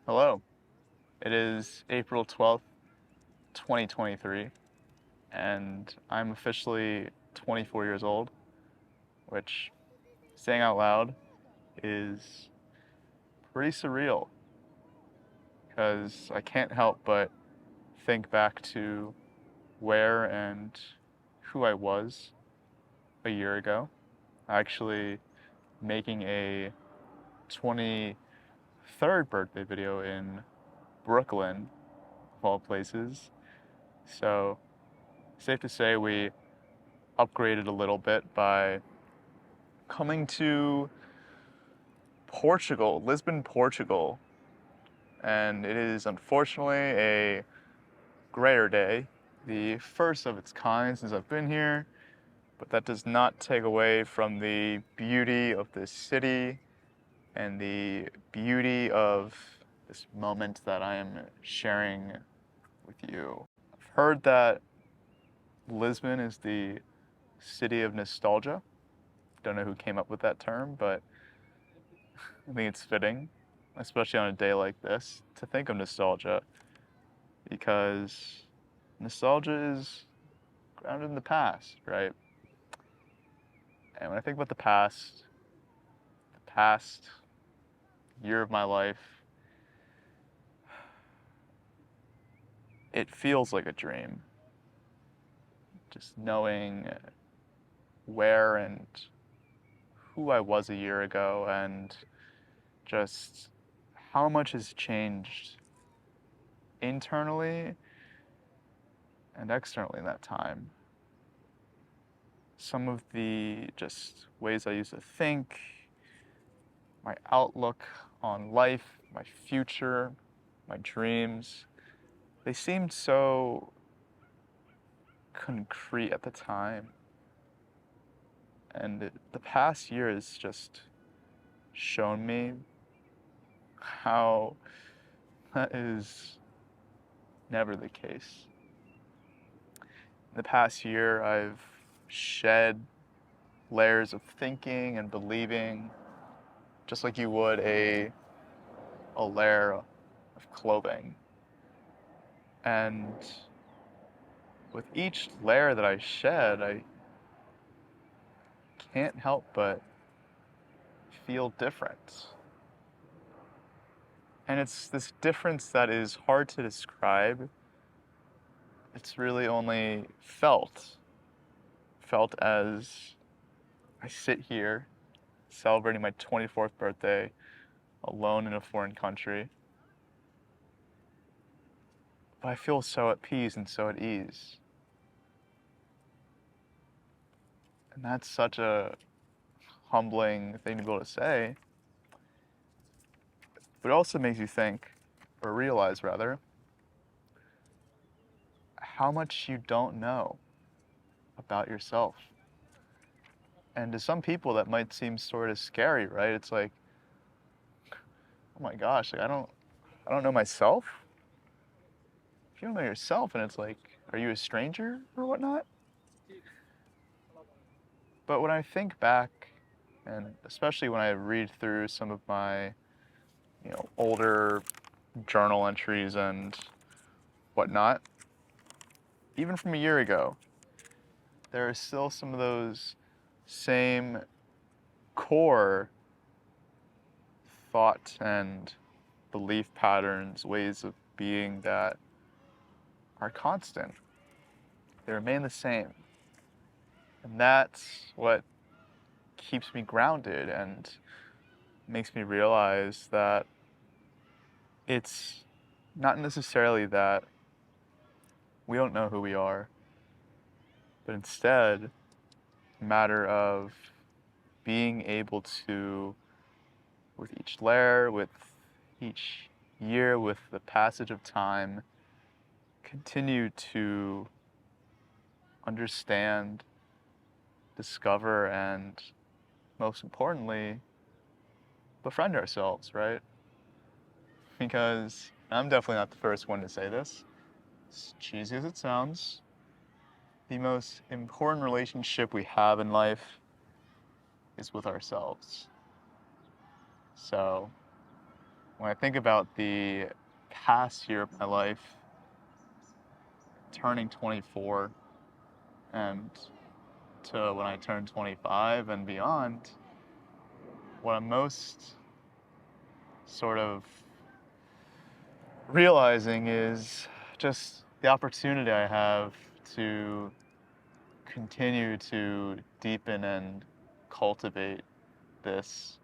Hello. It is April 12th, 2023, and I'm officially 24 years old, which, saying out loud, is pretty surreal because I can't help but think back to where and who I was a year ago. Actually, making a 23rd birthday video in Brooklyn, of all places. So, safe to say we upgraded a little bit by coming to Portugal, Lisbon, Portugal. And it is unfortunately a greater day, the first of its kind since I've been here, but that does not take away from the beauty of this city and the beauty of this moment that I am sharing with you. I've heard that Lisbon is the city of nostalgia. Don't know who came up with that term, but I think it's fitting, especially on a day like this, to think of nostalgia because nostalgia is grounded in the past, right? And when I think about the past year of my life, it feels like a dream. Just knowing where and who I was a year ago and just how much has changed internally and externally in that time. Some of the just ways I used to think, my outlook on life, my future, my dreams, they seemed so concrete at the time. And the past year has just shown me how that is never the case. In the past year, I've shed layers of thinking and believing, just like you would a layer of clothing. And with each layer that I shed, I can't help but feel different. And it's this difference that is hard to describe. It's really only felt as I sit here celebrating my 24th birthday alone in a foreign country. But I feel so at peace and so at ease. And that's such a humbling thing to be able to say. But it also makes you think, or realize rather, how much you don't know about yourself. And to some people that might seem sort of scary, right? It's like, oh my gosh, like I don't know myself. If you don't know yourself, and it's like, are you a stranger or whatnot? But when I think back, and especially when I read through some of my, older journal entries and whatnot, even from a year ago, there are still some of those same core thought and belief patterns, ways of being that are constant. They remain the same. And that's what keeps me grounded and makes me realize that it's not necessarily that we don't know who we are, but instead a matter of being able to, with each layer, with each year, with the passage of time, continue to understand, discover, and most importantly, befriend ourselves, right? Because I'm definitely not the first one to say this, as cheesy as it sounds, the most important relationship we have in life is with ourselves. So when I think about the past year of my life, turning 24, and to when I turn 25 and beyond, what I'm most sort of realizing is just the opportunity I have to continue to deepen and cultivate this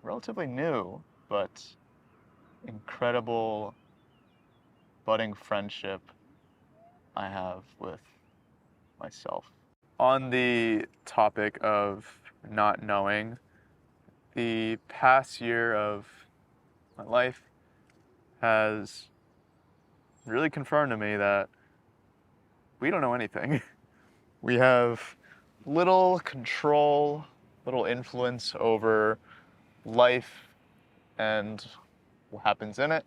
relatively new but incredible budding friendship I have with myself. On the topic of not knowing, the past year of my life has really confirmed to me that we don't know anything. We have little control, little influence over life and what happens in it,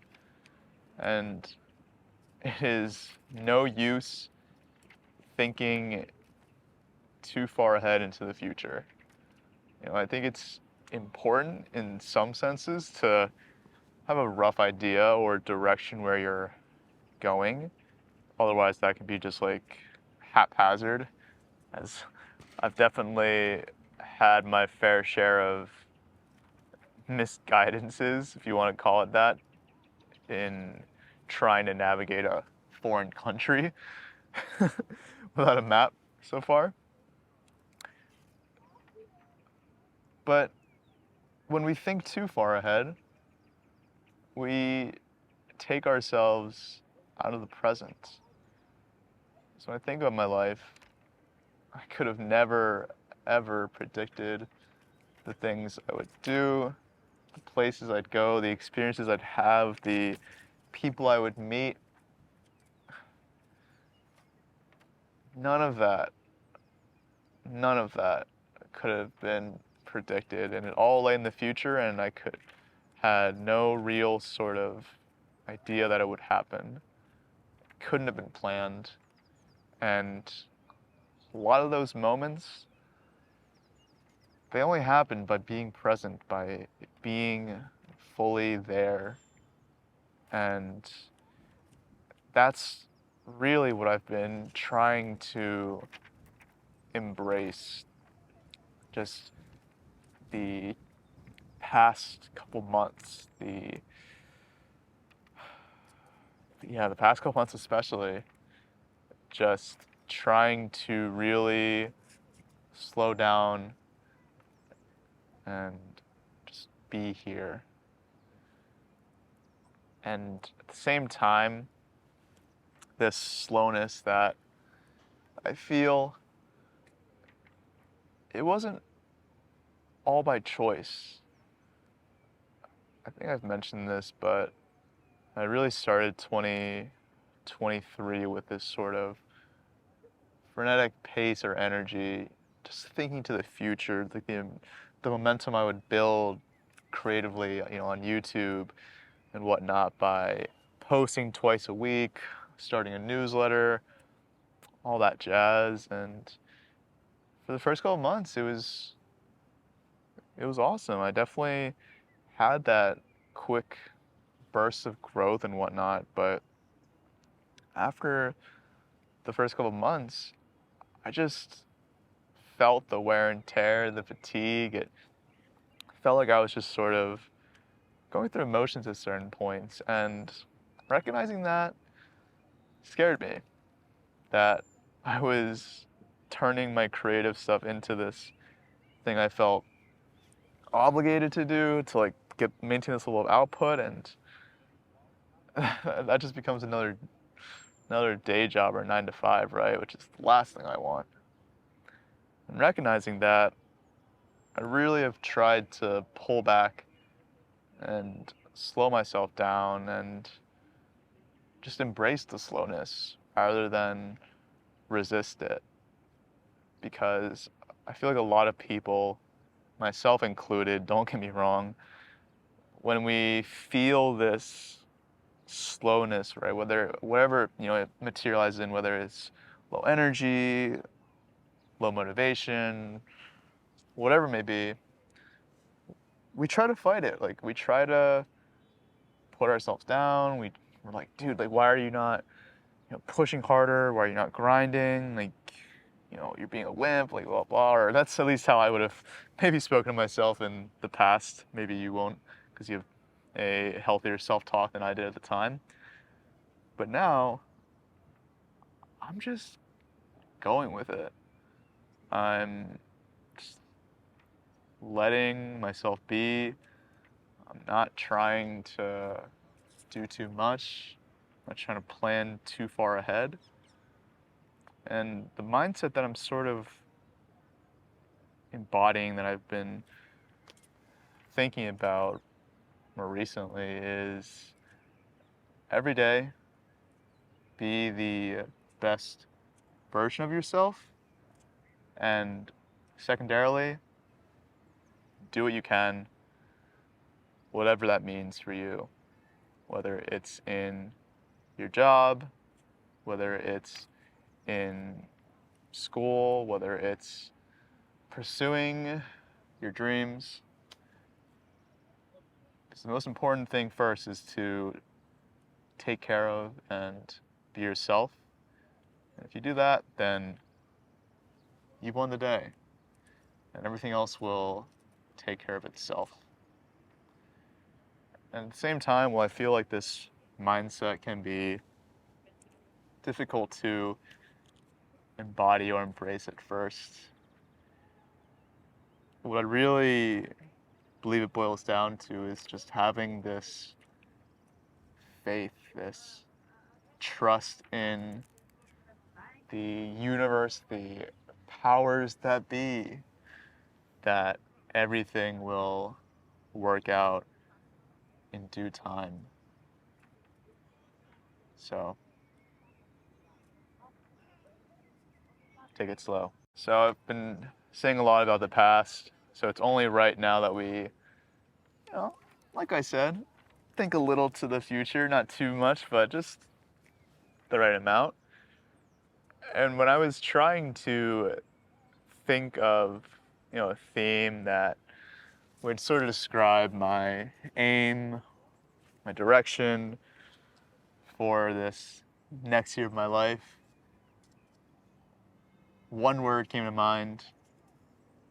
and it is no use thinking too far ahead into the future. I think it's important in some senses to have a rough idea or direction where you're going. Otherwise, that can be just like haphazard, as I've definitely had my fair share of misguidances, if you want to call it that, in trying to navigate a foreign country without a map so far. But when we think too far ahead, we take ourselves out of the present. So when I think about my life, I could have never, ever predicted the things I would do, the places I'd go, the experiences I'd have, the people I would meet. None of that could have been predicted, and it all lay in the future, and I had no real sort of idea that it would happen. It couldn't have been planned, and a lot of those moments, they only happen by being present, by being fully there. And that's really what I've been trying to embrace just the past couple months, the past couple months especially, just trying to really slow down and just be here. And at the same time, this slowness that I feel, it wasn't all by choice. I think I've mentioned this, but I really started 2023 with this sort of frenetic pace or energy, just thinking to the future, like the momentum I would build creatively, on YouTube and whatnot by posting twice a week, starting a newsletter, all that jazz. And for the first couple of months, it was awesome. I definitely had that quick burst of growth and whatnot, but after the first couple of months, I just felt the wear and tear, the fatigue. It felt like I was just sort of going through emotions at certain points, and recognizing that scared me, that I was turning my creative stuff into this thing I felt obligated to do to like maintain this level of output, and that just becomes another day job or 9 to 5, right? Which is the last thing I want. And recognizing that, I really have tried to pull back and slow myself down and just embrace the slowness rather than resist it. Because I feel like a lot of people, myself included, don't get me wrong, when we feel this slowness, right, whatever it materializes in, whether it's low energy, low motivation, whatever it may be, we try to fight it. Like, we try to put ourselves down. We're like, dude, like, why are you not, pushing harder? Why are you not grinding? Like, you're being a wimp, like, blah, blah. Or that's at least how I would have maybe spoken to myself in the past. Maybe you won't, because you have a healthier self-talk than I did at the time. But now, I'm just going with it. I'm just letting myself be. I'm not trying to do too much. I'm not trying to plan too far ahead. And the mindset that I'm sort of embodying, that I've been thinking about more recently, is every day be the best version of yourself, and secondarily, do what you can, whatever that means for you, whether it's in your job, whether it's in school, whether it's pursuing your dreams. Because the most important thing first is to take care of and be yourself. And if you do that, then you've won the day, and everything else will take care of itself. And at the same time, while I feel like this mindset can be difficult to embody or embrace at first, what I really believe it boils down to is just having this faith, this trust in the universe, the powers that be, that everything will work out in due time. So, take it slow. So I've been saying a lot about the past, so it's only right now that we, like I said, think a little to the future, not too much, but just the right amount. And when I was trying to think of, a theme that would sort of describe my aim, my direction for this next year of my life, one word came to mind,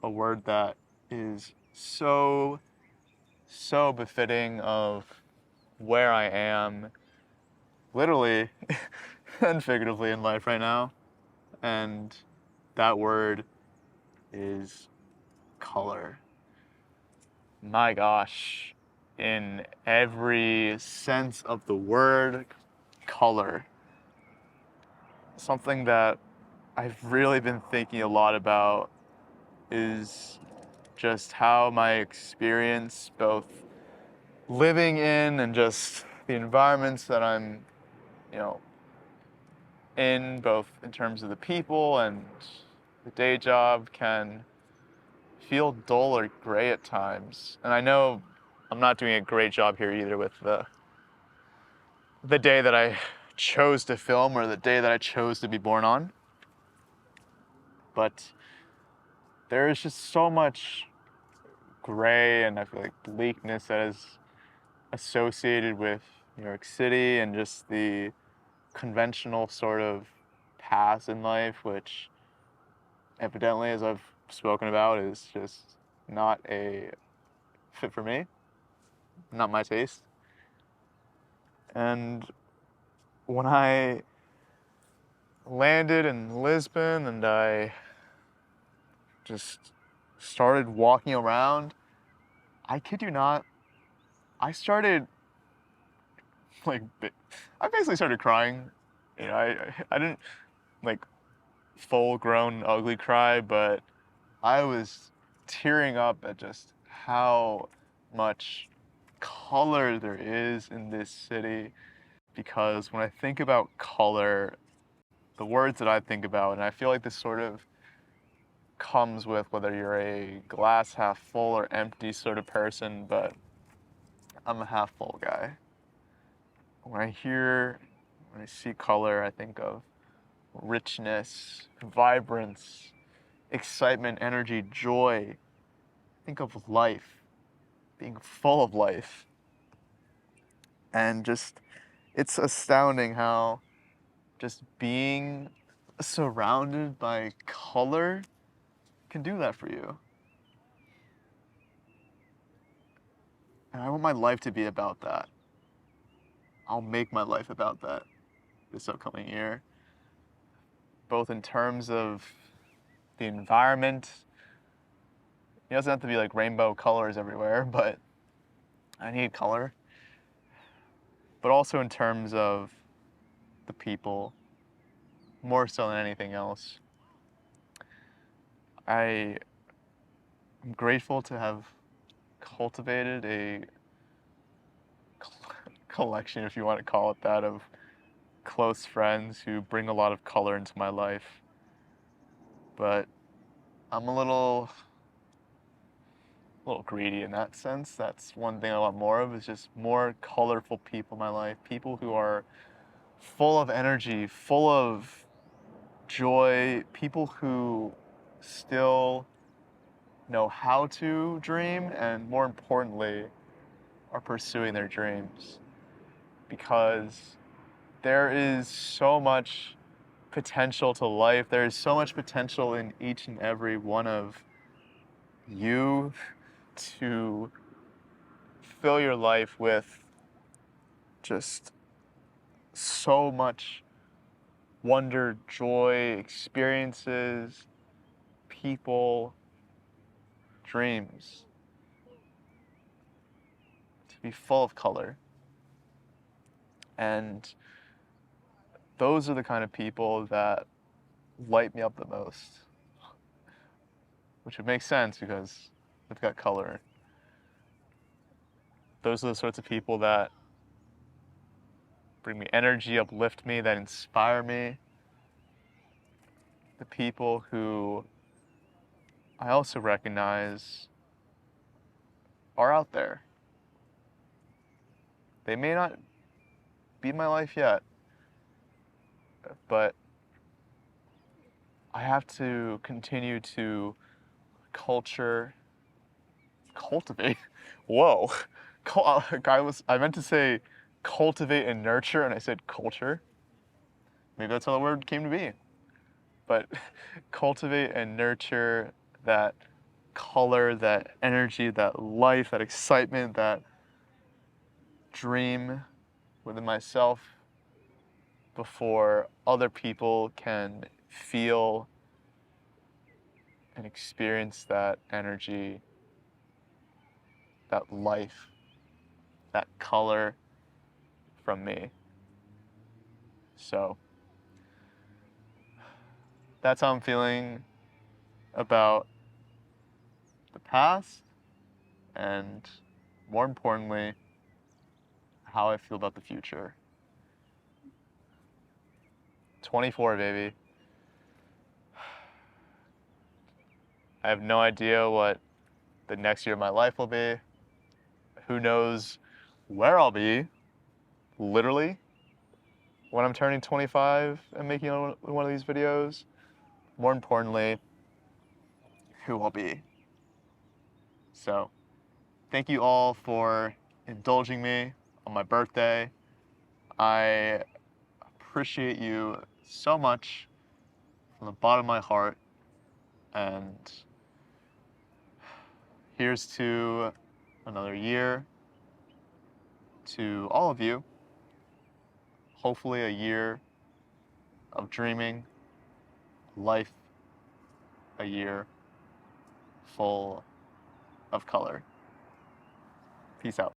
a word that is so befitting of where I am, literally and figuratively, in life right now. And that word is color. My gosh, in every sense of the word, color. Something that I've really been thinking a lot about is just how my experience, both living in and just the environments that I'm, in, both in terms of the people and the day job, can feel dull or gray at times. And I know I'm not doing a great job here either with the day that I chose to film or the day that I chose to be born on. But there is just so much gray and I feel like bleakness that is associated with New York City and just the conventional sort of paths in life, which evidently, as I've spoken about, is just not a fit for me, not my taste. And when I landed in Lisbon and I just started walking around, I kid you not, I started like, I basically started crying. I didn't like full grown ugly cry, but I was tearing up at just how much color there is in this city. Because when I think about color, the words that I think about, and I feel like this sort of comes with whether you're a glass half full or empty sort of person, but I'm a half full guy. When I see color, I think of richness, vibrance, excitement, energy, joy. I think of life. being full of life. And just, it's astounding how just being surrounded by color can do that for you. And I want my life to be about that. I'll make my life about that this upcoming year, both in terms of the environment. It doesn't have to be like rainbow colors everywhere, but I need color. But also in terms of the people, more so than anything else. I'm grateful to have cultivated a collection, if you want to call it that, of close friends who bring a lot of color into my life. But I'm a little greedy in that sense. That's one thing I want more of, is just more colorful people in my life. People who are full of energy, full of joy, people who still know how to dream, and more importantly, are pursuing their dreams. Because there is so much potential to life. There is so much potential in each and every one of you to fill your life with just so much wonder, joy, experiences, people, dreams. To be full of color. And those are the kind of people that light me up the most. Which would make sense because they've got color. Those are the sorts of people that bring me energy, uplift me, that inspire me. The people who I also recognize are out there. They may not be in my life yet, but I have to continue to cultivate. Whoa. I meant to say cultivate and nurture, and I said culture. Maybe that's how the word came to be. But cultivate and nurture that color, that energy, that life, that excitement, that dream within myself before other people can feel and experience that energy, that life, that color from me. So that's how I'm feeling about the past, and more importantly, how I feel about the future. 24, baby. I have no idea what the next year of my life will be. Who knows where I'll be, literally, when I'm turning 25 and making one of these videos. More importantly, who I'll be. So, thank you all for indulging me on my birthday. I appreciate you so much from the bottom of my heart, and here's to another year. To all of you, hopefully a year of dreaming, life, a year full of color. Peace out.